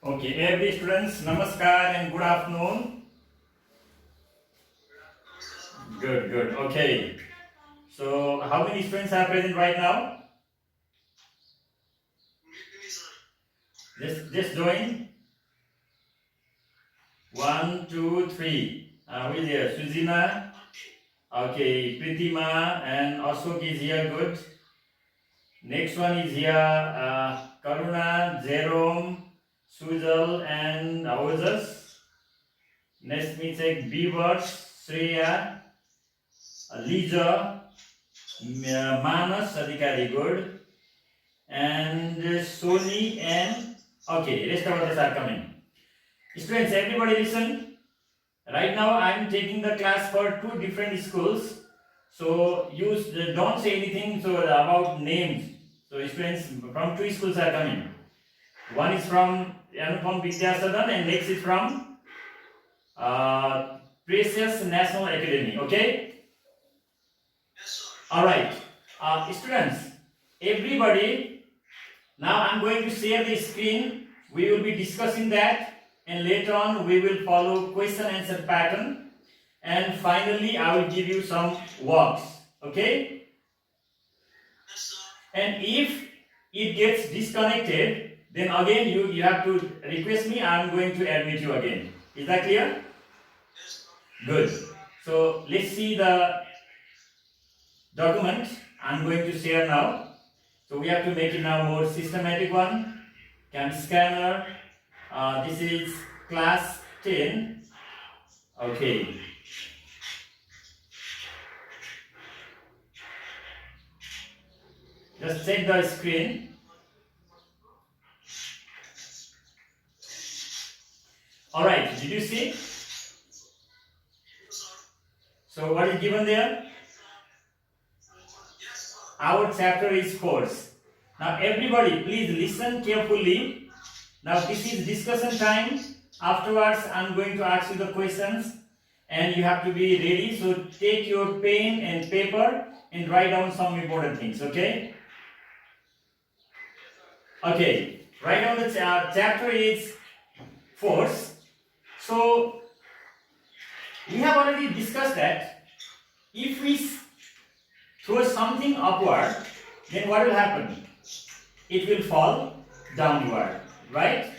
Okay, every students, namaskar and good afternoon. Good. Okay. So, how many students are present right now? Just join. 1, 2, 3. Who is here? Suzima. Okay, Pritima and Ashok is here. Good. Next one is here. Karuna, Jerome, Sujal, and Ojas. Next we check Beavers, Shreya, Lija, Manas, Adhikari, good. And Sony and okay, rest of others are coming. Students, everybody listen. Right now I am taking the class for two different schools. So you don't say anything about names. So students from two schools are coming. One is from Anupam Vidyasadan and next is from Precious National Academy. Okay? Alright. Students, everybody, now I am going to share the screen. We will be discussing that and later on we will follow question answer pattern and finally I will give you some works. Okay? And if it gets disconnected, then again you have to request me. I am going to admit you again. Is that clear? Good. So let's see the document I am going to share now. So we have to make it now more systematic one. Cam scanner. This is class 10. Okay. Just check the screen. Alright, did you see? So what is given there? Our chapter is force. Now everybody please listen carefully. Now this is discussion time. Afterwards I am going to ask you the questions and you have to be ready. So take your pen and paper and write down some important things. Okay? Okay. Write down the chapter is force. So we have already discussed that if we throw something upward, then what will happen? It will fall downward, right?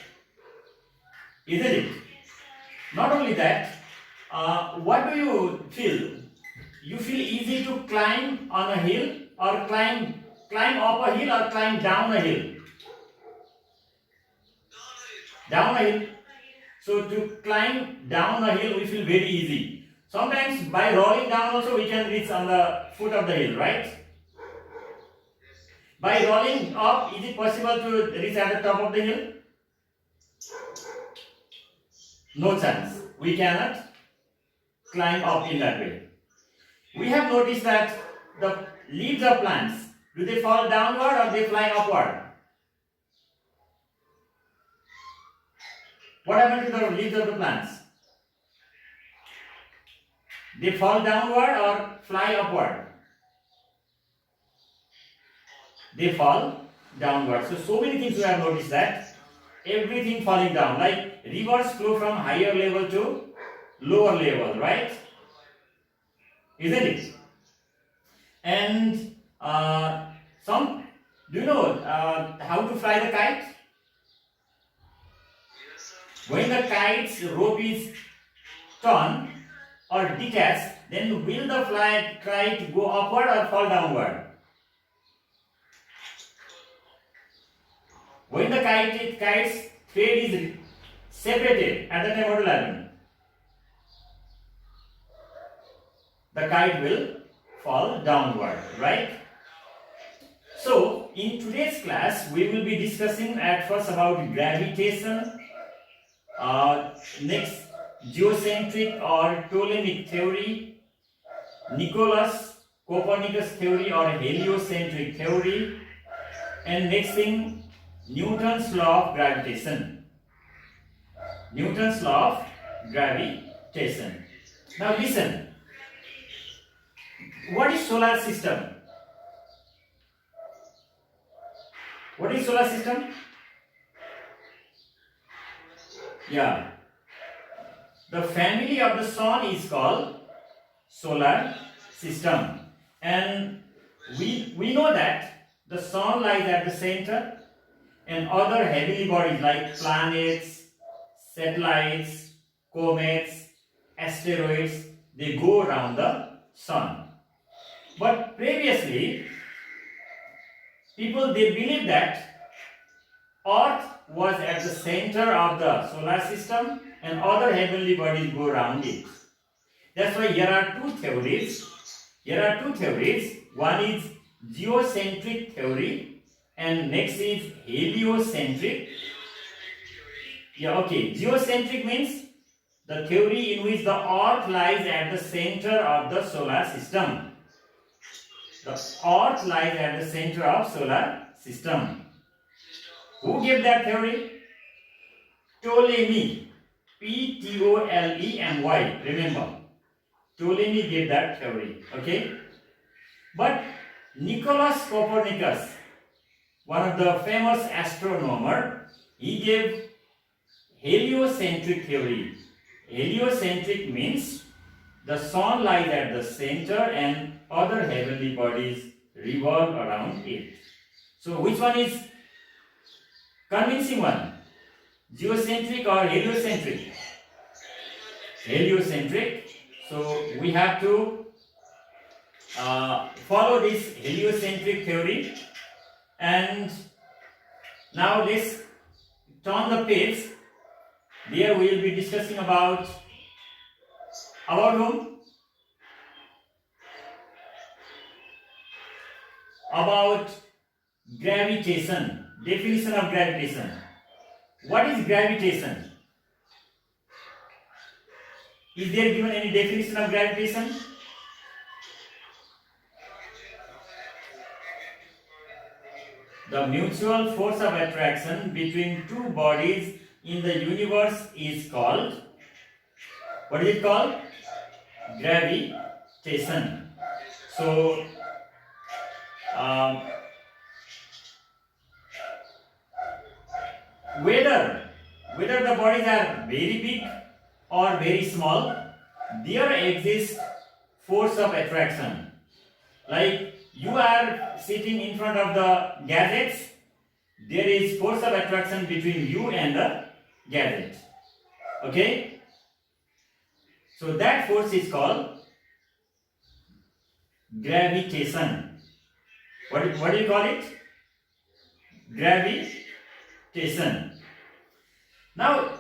Isn't it? Not only that, what do you feel? You feel easy to climb on a hill or climb up a hill or climb down a hill? Down a hill. So to climb down a hill we feel very easy. Sometimes by rolling down also we can reach on the foot of the hill, right? By rolling up, is it possible to reach at the top of the hill? No chance. We cannot climb up in that way. We have noticed that the leaves of plants, do they fall downward or they fly upward? What happened to the leaves of the plants? They fall downward or fly upward? They fall downward. So many things we have noticed that everything falling down, like rivers flow from higher level to lower level, right? Isn't it? And do you know how to fly the kite? When the kite's rope is torn or detached, then will the kite go upward or fall downward? When the kite's thread is separated, at that time what will happen? The kite will fall downward, right? So, in today's class, we will be discussing at first about gravitation, next geocentric or Ptolemaic theory, Nicholas Copernicus theory or heliocentric theory, and next thing Newton's law of gravitation. Newton's law of gravitation. Now listen. What is solar system? What is solar system? Yeah, the family of the sun is called solar system, and we know that the sun lies at the center, and other heavenly bodies like planets, satellites, comets, asteroids, they go around the sun. But previously, people they believed that Earth was at the center of the solar system and other heavenly bodies go around it. That's why here are two theories. Here are two theories. One is geocentric theory and next is heliocentric. Yeah, okay. Geocentric means the theory in which the Earth lies at the center of the solar system. The Earth lies at the center of solar system. Who gave that theory? Ptolemy. Ptolemy. Remember, Ptolemy gave that theory. Okay. But Nicholas Copernicus, one of the famous astronomer, he gave heliocentric theory. Heliocentric means the sun lies at the center and other heavenly bodies revolve around it. So which one is convincing one? Geocentric or heliocentric? Heliocentric. So we have to follow this heliocentric theory. And now let's turn the page. There we will be discussing about whom? About gravitation. Definition of gravitation. What is gravitation? Is there given any definition of gravitation? The mutual force of attraction between two bodies in the universe is called, what is it called? Gravitation. So, whether the bodies are very big or very small, there exists force of attraction. Like you are sitting in front of the gadgets, there is force of attraction between you and the gadget. Okay? So that force is called gravitation. What do you call it? Gravitation. Now,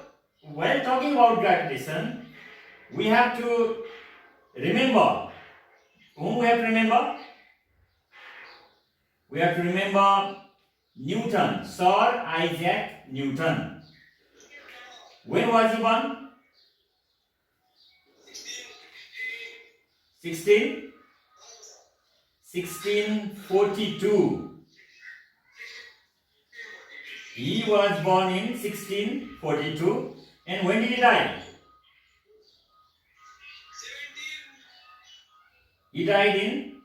while talking about gravitation, we have to remember. Whom we have to remember? We have to remember Newton, Sir Isaac Newton. When was he born? 1642. He was born in 1642. And when did he die? He died in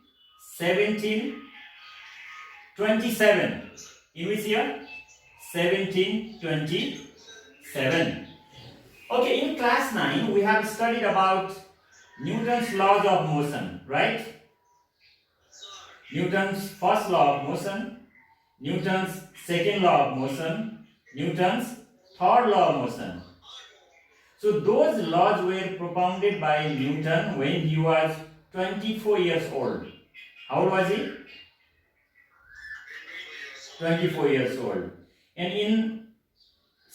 1727. In which year? 1727. Okay, in class 9 we have studied about Newton's laws of motion, right? Newton's first law of motion, Newton's second law of motion, Newton's third law of motion. So those laws were propounded by Newton when he was 24 years old. How old was he? 24 years old. And in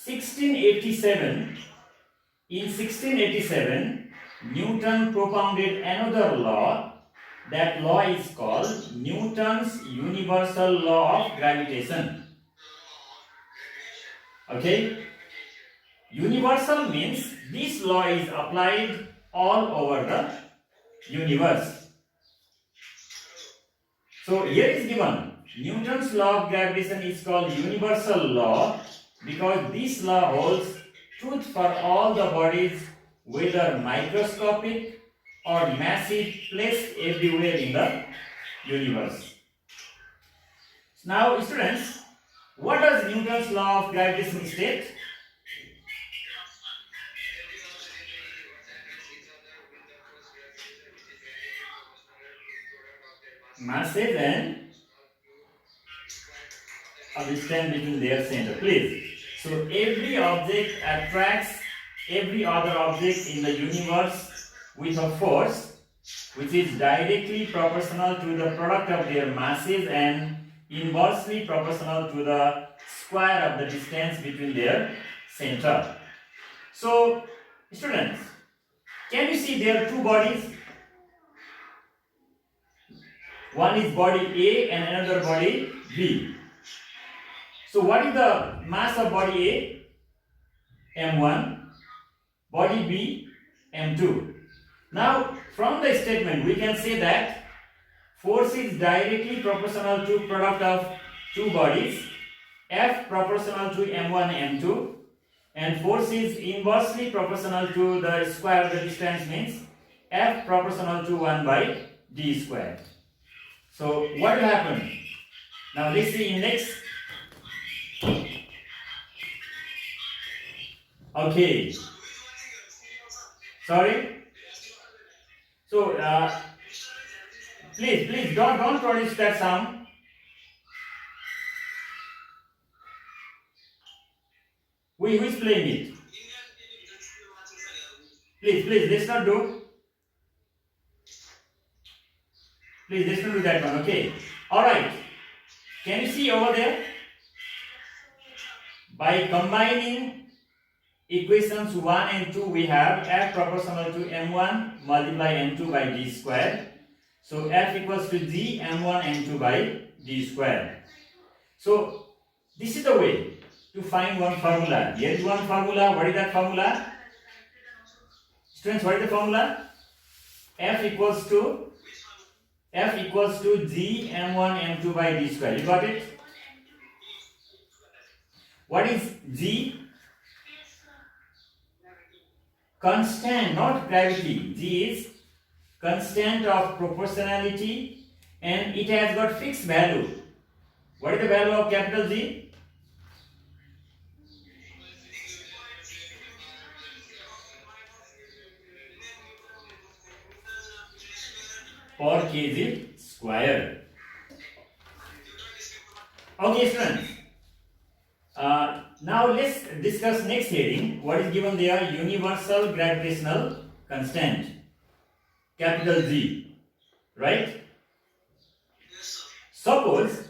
1687, Newton propounded another law. That law is called Newton's universal law of gravitation. Okay? Universal means this law is applied all over the universe. So here is given Newton's law of gravitation is called universal law because this law holds truth for all the bodies, whether microscopic or massive, placed everywhere in the universe. Now students, what does Newton's law of gravitation state? masses and a distance between their center. Please. So every object attracts every other object in the universe with a force which is directly proportional to the product of their masses and inversely proportional to the square of the distance between their center. So, students, can you see there are two bodies? One is body A and another body B. So, what is the mass of body A? M1. Body B, M2. Now, from the statement, we can say that force is directly proportional to product of two bodies, F proportional to M1, M2, and force is inversely proportional to the square of the distance, means F proportional to 1 by D squared. So, what will happen? Now, let's see index. Okay. Sorry. So, please don't produce that sound. Who is playing it? Please, let's not do. Please, let's not do that one. Okay. All right. Can you see over there? By combining equations 1 and 2, we have F proportional to M1 multiply M2 by D squared. So F equals to G M1 M2 by D squared. So this is the way to find one formula. Here is one formula. What is that formula? Students, what is the formula? F equals to G M1 M2 by D squared. You got it? What is G? Constant, not gravity. G is constant of proportionality and it has got fixed value. What is the value of capital G? Per kg square. Okay, students. Now let's discuss next heading. What is given there? Universal gravitational constant, capital G, right? Suppose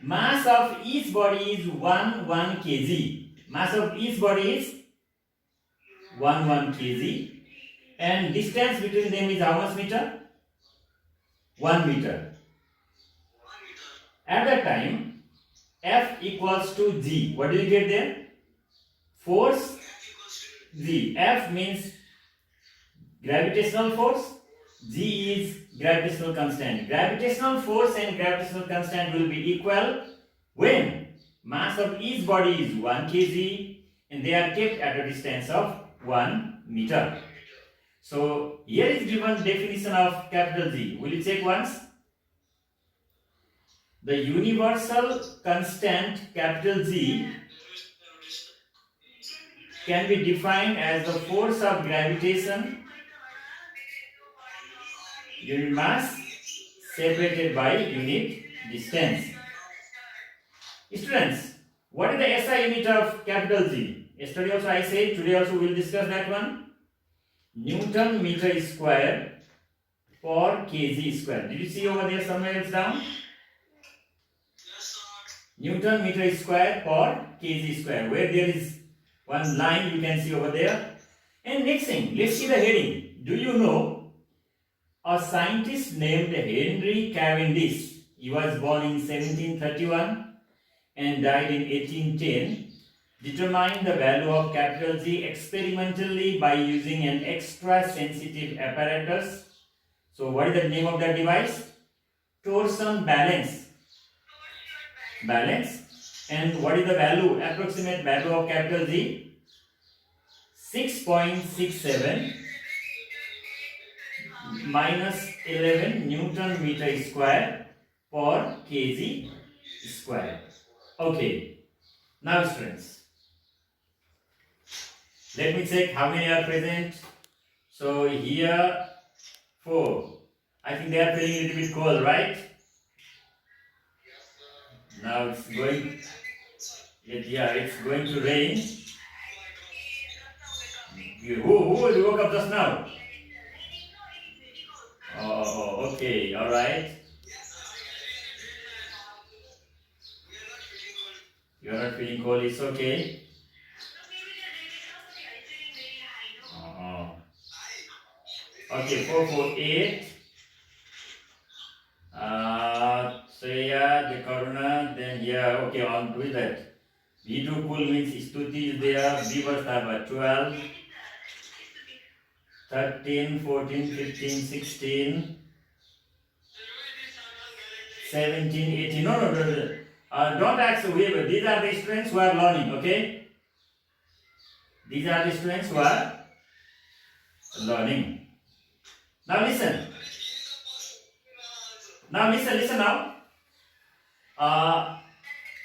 mass of each body is 1 kg. Mass of each body is 1 kg, and distance between them is how much meter? 1 meter. At that time, F equals to G. What do you get there? Force G. F means gravitational force. G is gravitational constant. Gravitational force and gravitational constant will be equal when mass of each body is 1 kg and they are kept at a distance of 1 meter. So here is given definition of capital G. Will you check once? The universal constant capital G can be defined as the force of gravitation unit mass separated by unit distance. Students, what is the SI unit of capital G? Yesterday also I said, today also we will discuss that one. Newton meter square per kg square. Did you see over there somewhere else down? Newton meter square per kg square. Where there is one line you can see over there. And next thing, let's see the heading. Do you know a scientist named Henry Cavendish? He was born in 1731 and died in 1810. Determined the value of capital G experimentally by using an extra sensitive apparatus. So what is the name of that device? Torsion balance. And what is the value, approximate value of capital G? 6.67 minus 11 Newton meter square per kg square. Okay, now students, let me check how many are present. So here 4. I think they are feeling a little bit cold, right? Now it's going. It's going to rain. Who woke up just now? Oh, okay, all right. You are not feeling cold. It's okay. Okay, 448. Shreya, the Karuna, then okay, on with that. V2 pool means Stuti is there, Viewers have 12, 13, 14, 15, 16, 17, 18. No. Don't ask whoever. These are the students who are learning, okay? These are the students who are learning. Now listen. Listen now. I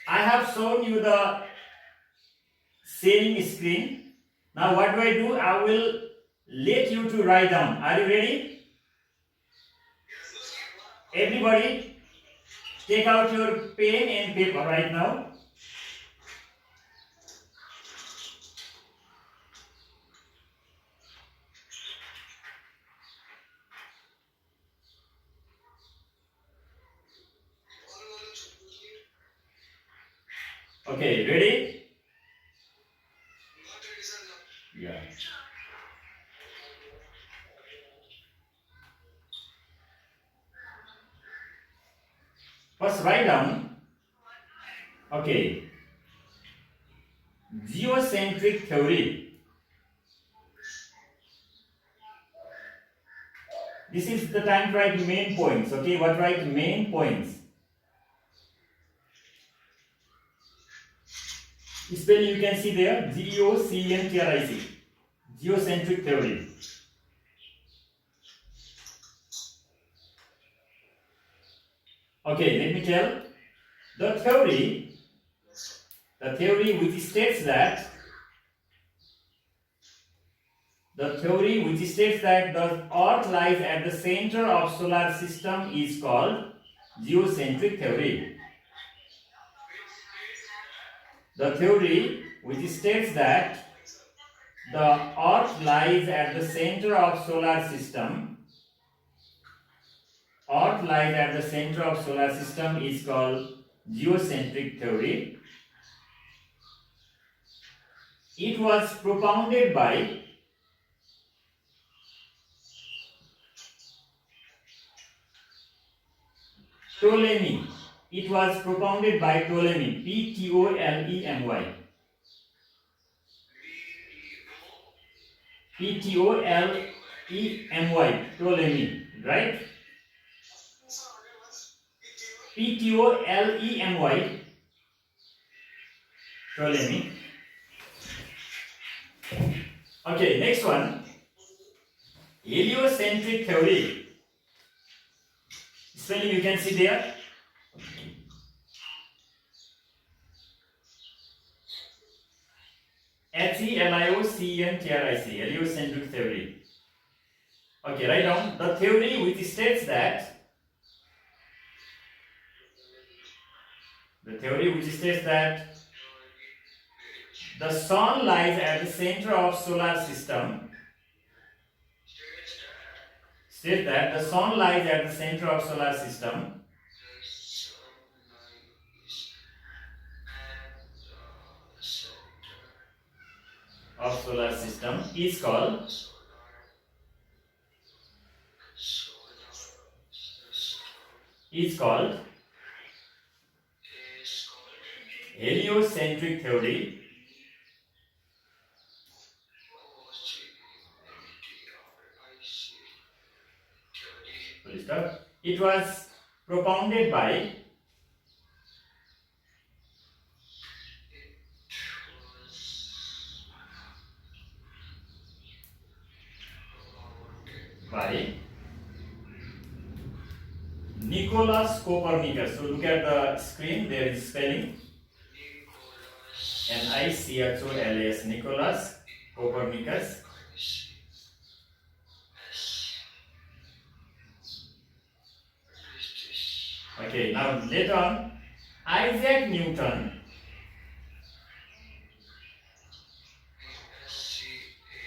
have shown you the sharing screen. Now what do? I will let you to write down. Are you ready? Everybody, take out your pen and paper right now. Okay, ready? Yeah. First write down. Okay. Geocentric theory. This is the time to write main points. Okay, what write main points? Spelling you can see there. Geocentric. Geocentric theory. Okay, let me tell. The theory which states that the Earth lies at the center of solar system is called geocentric theory. The theory which states that the Earth lies at the center of solar system is called geocentric theory. It was propounded by Ptolemy. P-T-O-L-E-M-Y. P-T-O-L-E-M-Y. Ptolemy, right? P-T-O-L-E-M-Y. Ptolemy. Okay, next one. Heliocentric theory. Spelling you can see there. Heliocentric. Heliocentric theory. Okay, write down. The theory which states that the sun lies at the center of solar system. Is called heliocentric theory. It was propounded by Nicholas Copernicus. So look at the screen, there is spelling. Nicholas, Nicholas Copernicus. Okay, now later on, Isaac Newton,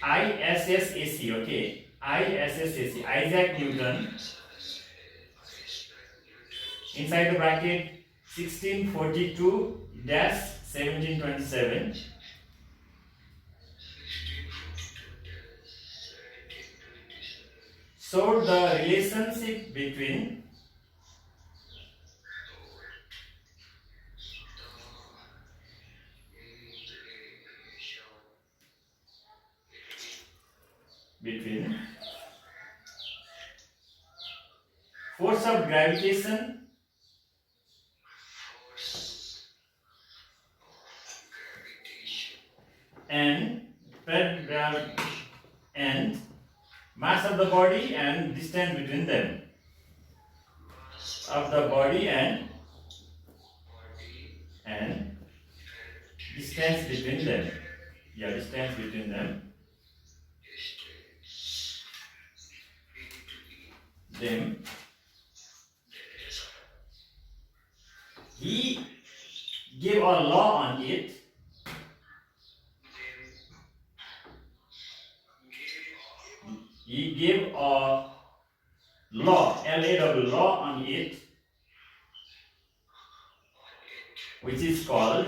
ISSAC, okay, ISSAC, Isaac Newton, inside the bracket 1642-1727, showed the relationship between force of gravitation and and mass of the body and distance between them, of the body and distance between them, distance between them, he gave a law on it. He gave a law, L-A-W, law on it, which is called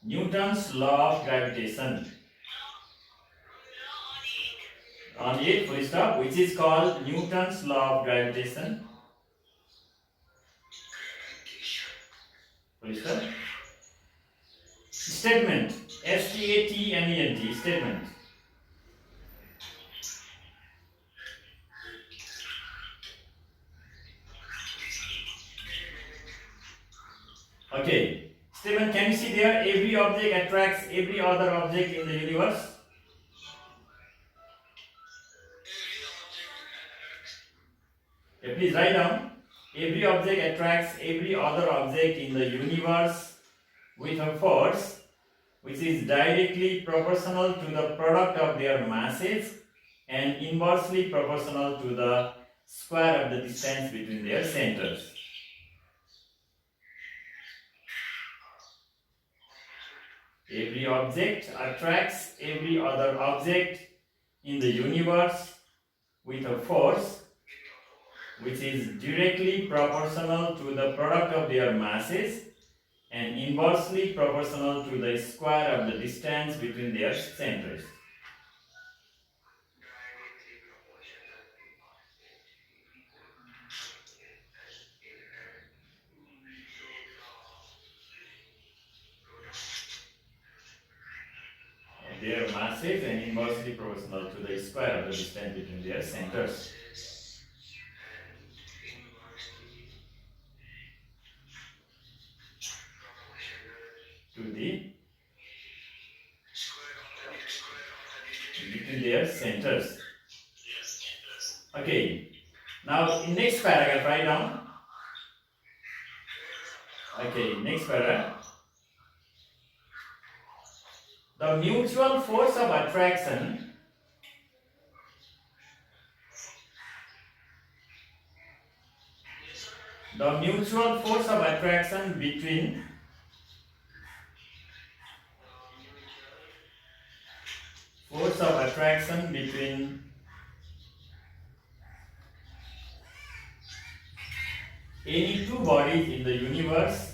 Newton's law of gravitation. On it, full stop, which is called Newton's law of gravitation. Full stop. Statement, S-T-A-T-M-E-N-T, statement. Okay, statement, can you see there? Every object attracts every other object in the universe. Okay, please write down. Every object attracts every other object in the universe with a force which is directly proportional to the product of their masses and inversely proportional to the square of the distance between their centers. Every object attracts every other object in the universe with a force which is directly proportional to the product of their masses and inversely proportional to the square of the distance between their centers. Their masses and inversely proportional to the square of the distance between their centers. Between their centers. Okay. Now in next paragraph, write down. Okay, next paragraph. The mutual force of attraction between any two bodies in the universe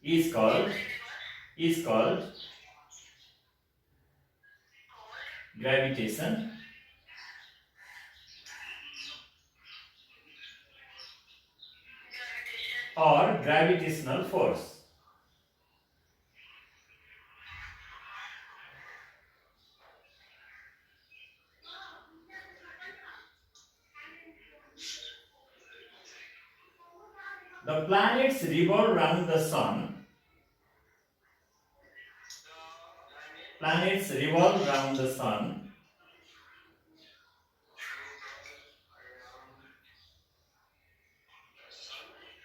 is called gravitation or gravitational force. The planets revolve around the sun.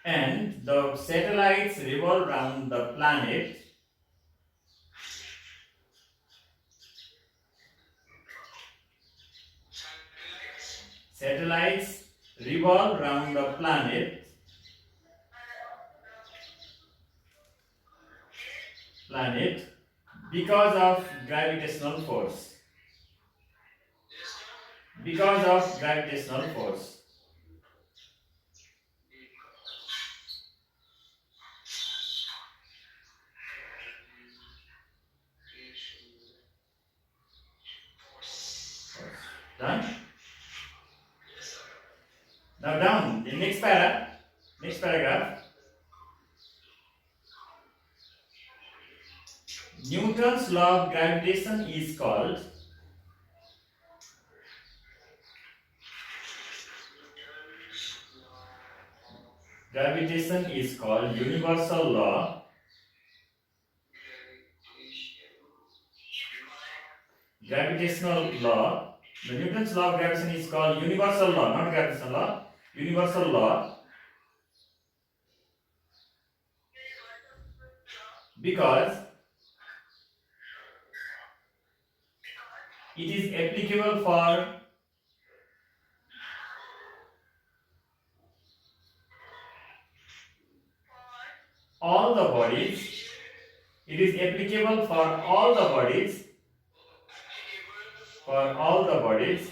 and the satellites revolve around the planet. Satellites revolve around the planet because of gravitational force. Because of gravitational force. Done? Now down, the next paragraph. Newton's law of gravitation is called universal law. Gravitational law. The Newton's law of gravitation is called universal law, not gravitational law. Universal law. Because it is applicable for all the bodies. It is applicable for all the bodies. For all the bodies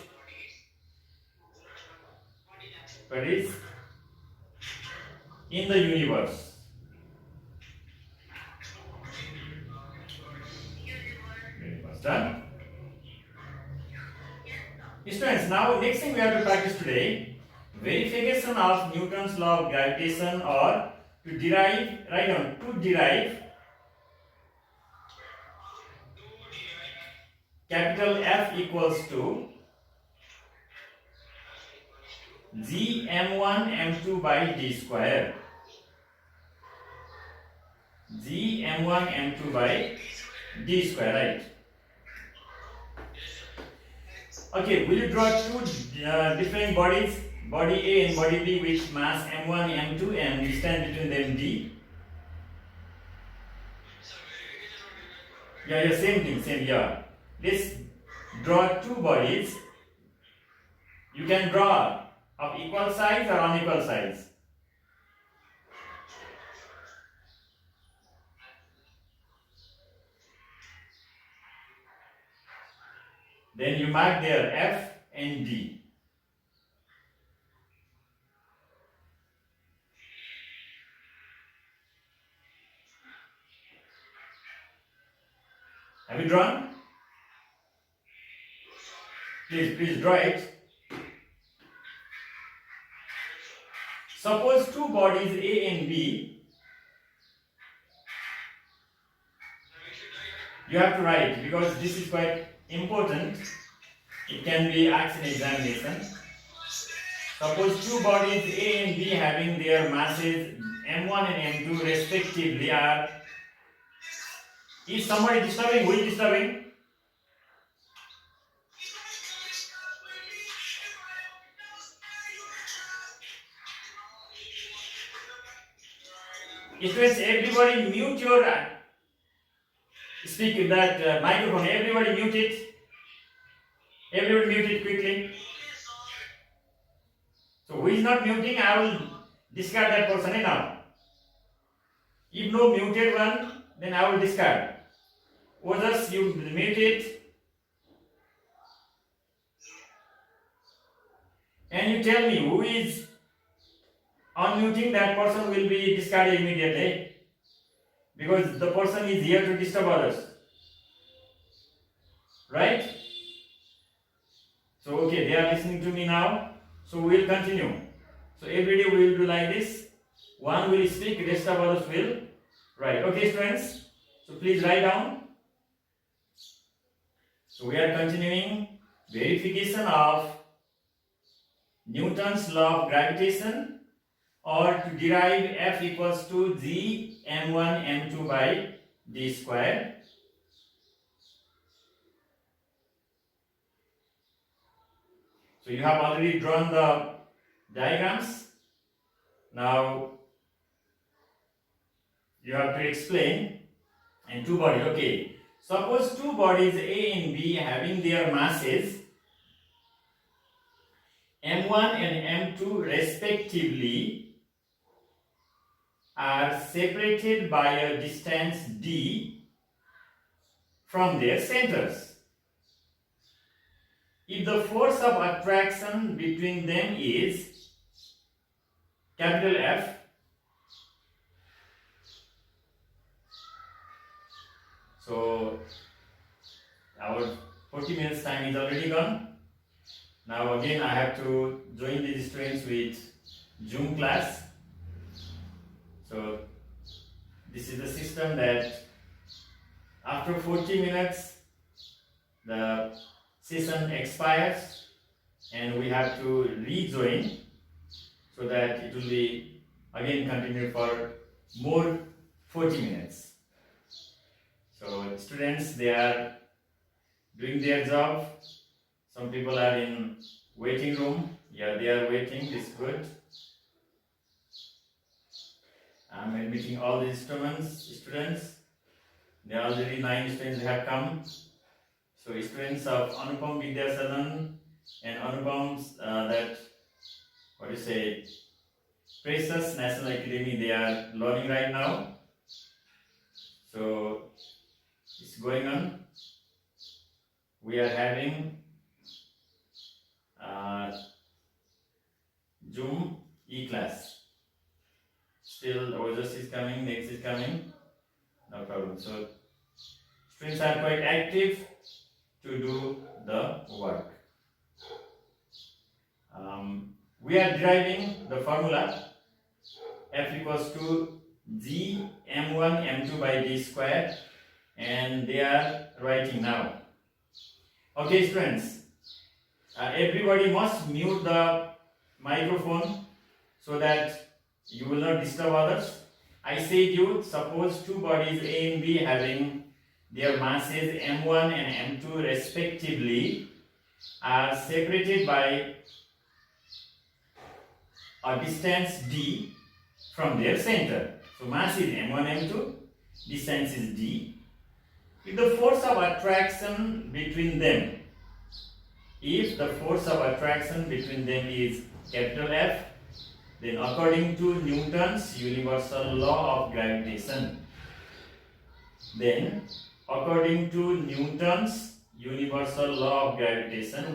in the universe. Done? Students, now next thing we have to practice today, verification of Newton's law of gravitation, or to derive, write down, to derive capital F equals to G m1 m2 by d square. G m1 m2 by d square, right? Okay, will you draw two different bodies, body A and body B, with mass m1, m2 and distance between them d? Yeah, same thing, yeah. Let's draw two bodies. You can draw of equal size or unequal size. Then you mark there F and D. Have you drawn? Please draw it. Suppose two bodies A and B. You have to write because this is quite important. It can be asked in examination. Suppose two bodies A and B having their masses m1 and m2 respectively are. Is somebody disturbing? Who is disturbing? Students, everybody mute your speak with that microphone. Everybody mute it. Everybody mute it quickly. So who is not muting, I will discard that person now. If no muted one, then I will discard. Others, you mute it. And you tell me who is unmuting, that person will be discarded immediately. Because the person is here to disturb others. Right? So okay, they are listening to me now. So we will continue. So every day we will do like this. One will speak, rest of others will write. Okay, students? So please write down. So we are continuing verification of Newton's law of gravitation, or to derive F equals to G m1 m2 by d square. So you have already drawn the diagrams. Now you have to explain. And two bodies, okay. Suppose two bodies A and B having their masses m1 and m2 respectively are separated by a distance d from their centers. If the force of attraction between them is capital F, so our 40 minutes time is already gone. Now again I have to join these students with Zoom class. So this is the system that after 40 minutes the session expires and we have to rejoin so that it will be again continue for more 40 minutes. So students, they are doing their job. Some people are in waiting room. Yeah, they are waiting. This is good. I'm admitting all the students. There are already 9 students have come. So students of Anupam Vidyasadan and Anupam's Precious National Academy, they are learning right now. So it's going on. We are having Zoom e-class. Still Ojas is coming, next is coming. No problem. So students are quite active to do the work. We are deriving the formula F equals to G m1 m2 by d square, and they are writing now. Okay students, everybody must mute the microphone so that you will not disturb others. I said you, suppose two bodies A and B having their masses m1 and m2 respectively are separated by a distance d from their center. So mass is m1 m2, distance is d. If the force of attraction between them, is capital F, then according to Newton's universal law of gravitation,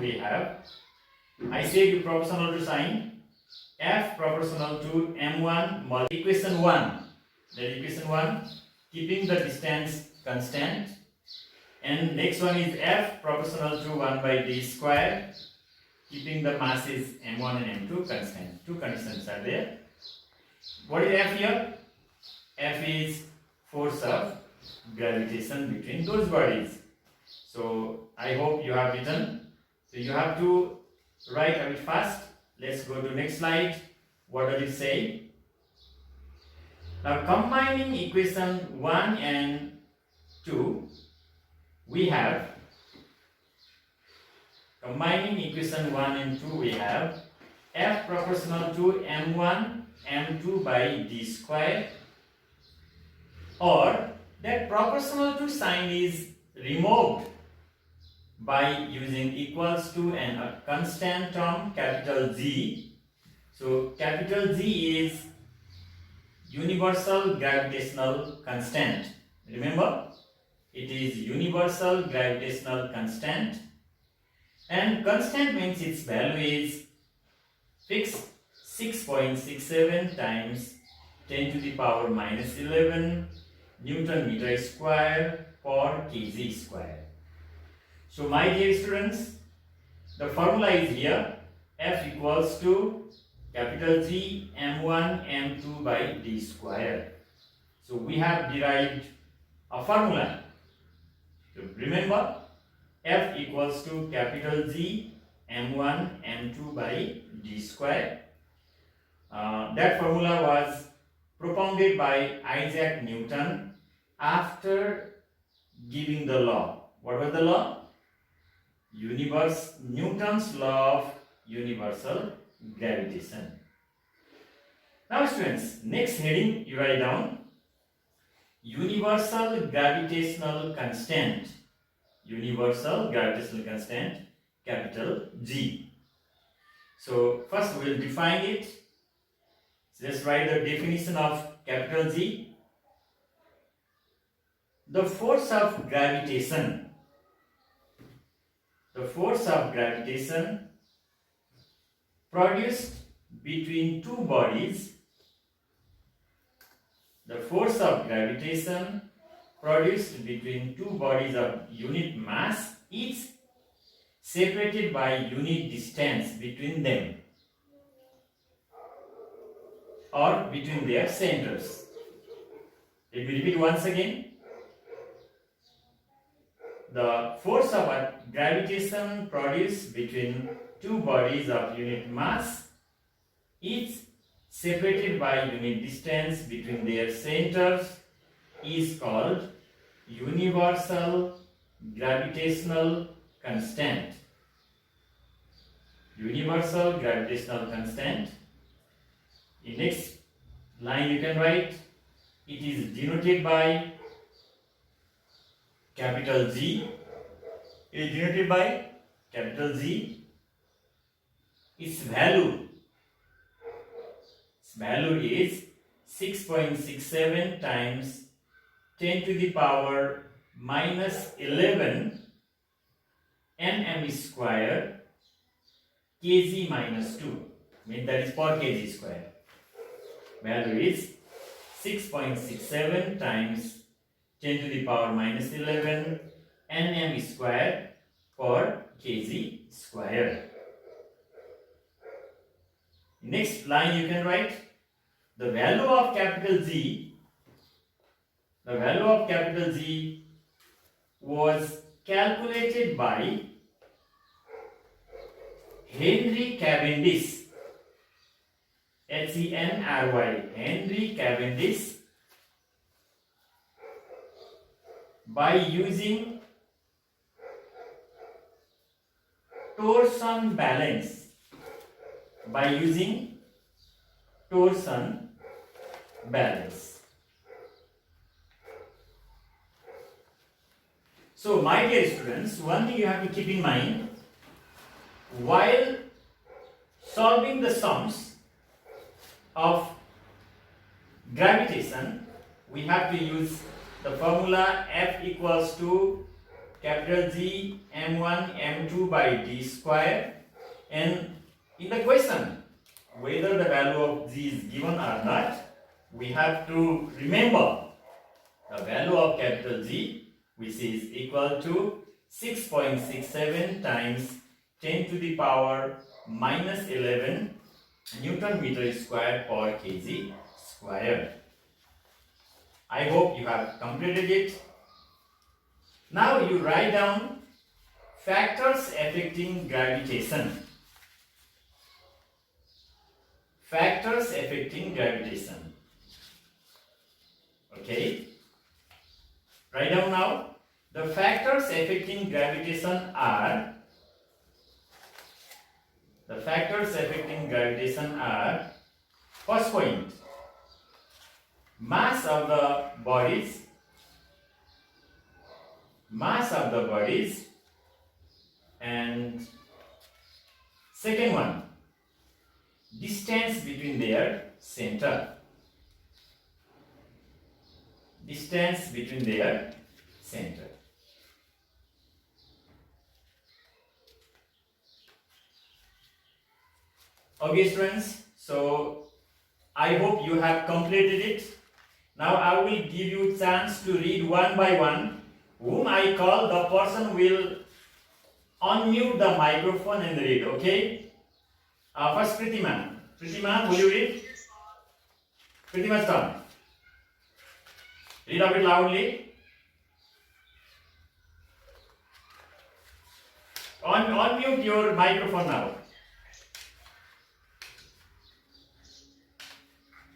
we have, I said proportional to sign, F proportional to m1 equation 1. That equation 1, keeping the distance constant. And next one is F proportional to 1 by d square, keeping the masses m1 and m2 constant. Two constants are there. What is F here? F is force of gravitation between those bodies. So I hope you have written. So you have to write a bit fast. Let's go to next slide. What does it say? Now combining equation 1 and 2, we have F proportional to m1 m2 by d square, or that proportional to sign is removed by using equals to and a constant term capital G. So capital G is universal gravitational constant. Remember, it is universal gravitational constant, and constant means its value is fixed 6.67 times 10 to the power minus 11 Newton meter square per kg square. So my dear students, the formula is here. F equals to capital G m1 m2 by d square. So we have derived a formula. So remember, F equals to capital G m1 m2 by d square. That formula was propounded by Isaac Newton after giving the law. What was the law? Newton's law of universal gravitation. Now students, next heading you write down. universal gravitational constant. Universal gravitational constant, capital G. So first we will define it. Let's write the definition of capital G. The force of gravitation. The force of gravitation produced between two bodies. The force of gravitation produced between two bodies of unit mass, each separated by unit distance between them or between their centers. Let me repeat once again. The force of gravitation produced between two bodies of unit mass, each separated by unit distance between their centers, is called universal gravitational constant. Universal gravitational constant. In next line you can write, it is denoted by capital G. It is denoted by capital G. Its value is 6.67 times 10 to the power minus 11 nm square kg minus 2. Means that is per kg square. Value is 6.67 times 10 to the power minus 11 nm square per kg square. Next line you can write, the value of capital G was calculated by Henry Cavendish, Henry, Henry Cavendish, by using torsion balance. So my dear students, one thing you have to keep in mind, while solving the sums of gravitation, we have to use the formula F equals to capital G m1 m2 by d square, and in the question whether the value of G is given or not, we have to remember the value of capital G, which is equal to 6.67 times 10 to the power minus 11 Newton meter square per kg square. I hope you have completed it. Now you write down factors affecting gravitation. Factors affecting gravitation. Okay. Write down now. The factors affecting gravitation are. First point, mass of the bodies, and second one, distance between their center. Okay students, so I hope you have completed it. Now I will give you chance to read one by one. Whom I call, the person will unmute the microphone and read, okay? First Pritima. Pritima, will you read? Pritima's turn. Read a bit loudly. Unmute your microphone now.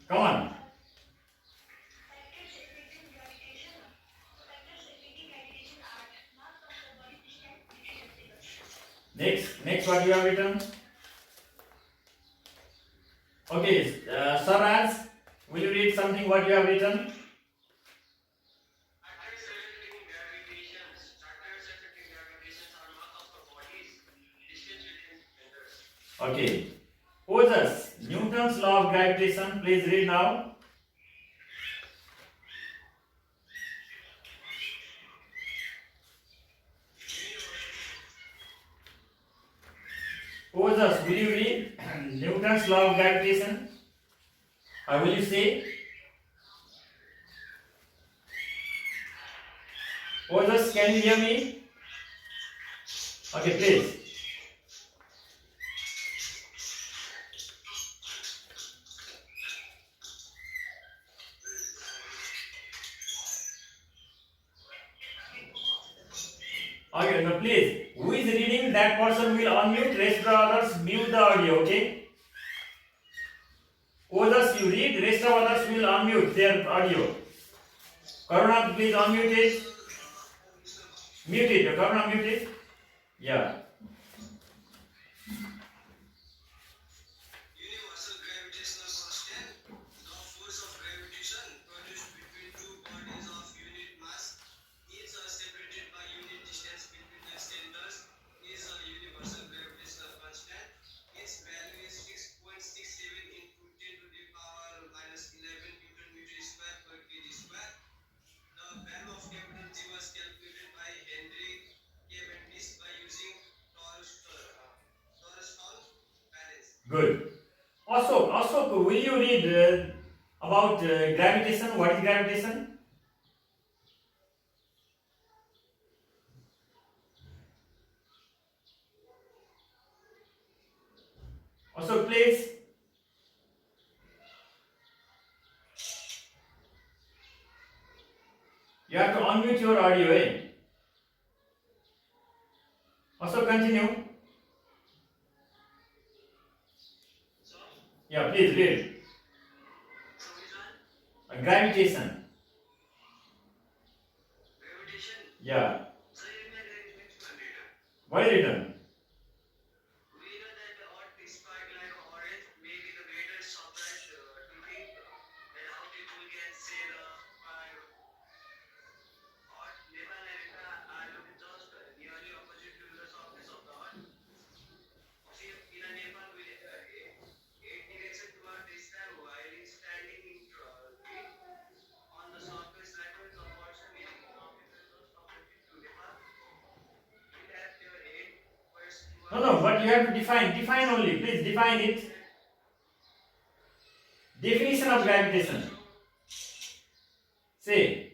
Come on. Next, what you have written? Okay, Saraj, will you read something what you have written? Okay. Others, Newton's law of gravitation. Please read now. Others, will you read Newton's law of gravitation? Or will you say? Others, can you hear me? Okay, please. Okay, now please, who is reading, that person will unmute, rest the others mute the audio, okay? Others you read, rest of others will unmute their audio. Karuna, please unmute it. Mute it, Karuna, mute it. Yeah. Universal gravitational constant, the force of gravitation produced between two bodies of unit mass, each are separated by unit distance between their centers, is a universal gravitational constant. Its value is 6.67 into 10 to the power minus 11 Newton meter square per kg square. The value of capital G was calculated by Henry Cavendish by using Torreston balance. Good. Also, will you read about gravitation? What is gravitation? Also, please. You have to unmute your audio, eh? Also, continue. Yeah, please read. Gravitation. Gravitation. Yeah. So you may read next one later. Why written? We know that the earth is quite like orange, maybe the greater surprise to think that how people can say the earth, Nepal and India are looking just nearly opposite to the surface of the earth. See, in a Nepal with eight direction toward the sky while it's standing in on the surface likewise the person in just opposite to Nepal will have their head first No, but you have to define. Define only. Please define it. Definition of gravitation. Say.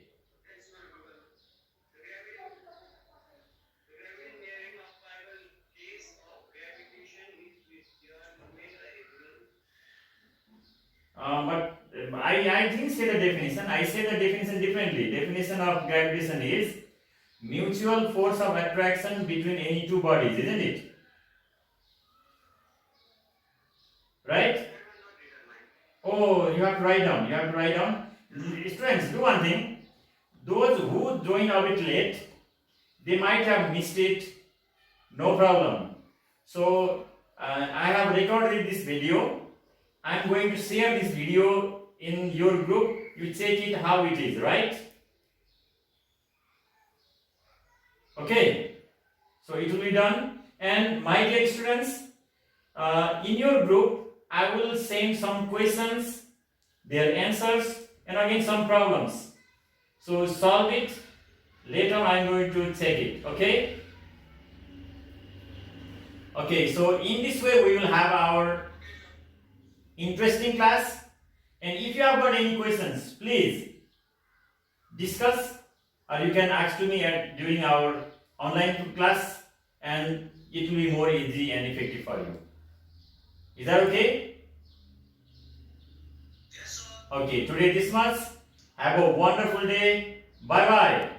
But I didn't say the definition. I say the definition differently. Definition of gravitation is mutual force of attraction between any two bodies, isn't it? Right? Oh, you have to write down. You have to write down. Students, do one thing. Those who join a bit late, they might have missed it. No problem. So I have recorded this video. I am going to share this video in your group. You check it how it is, right? Okay. So it will be done. And my dear students, in your group, I will send some questions, their answers, and again some problems. So solve it. Later I am going to check it. Okay? Okay, so in this way we will have our interesting class. And if you have got any questions, please discuss, or you can ask to me during our online class, and it will be more easy and effective for you. Is that okay? Yes, sir. Okay, today this much. Have a wonderful day. Bye bye.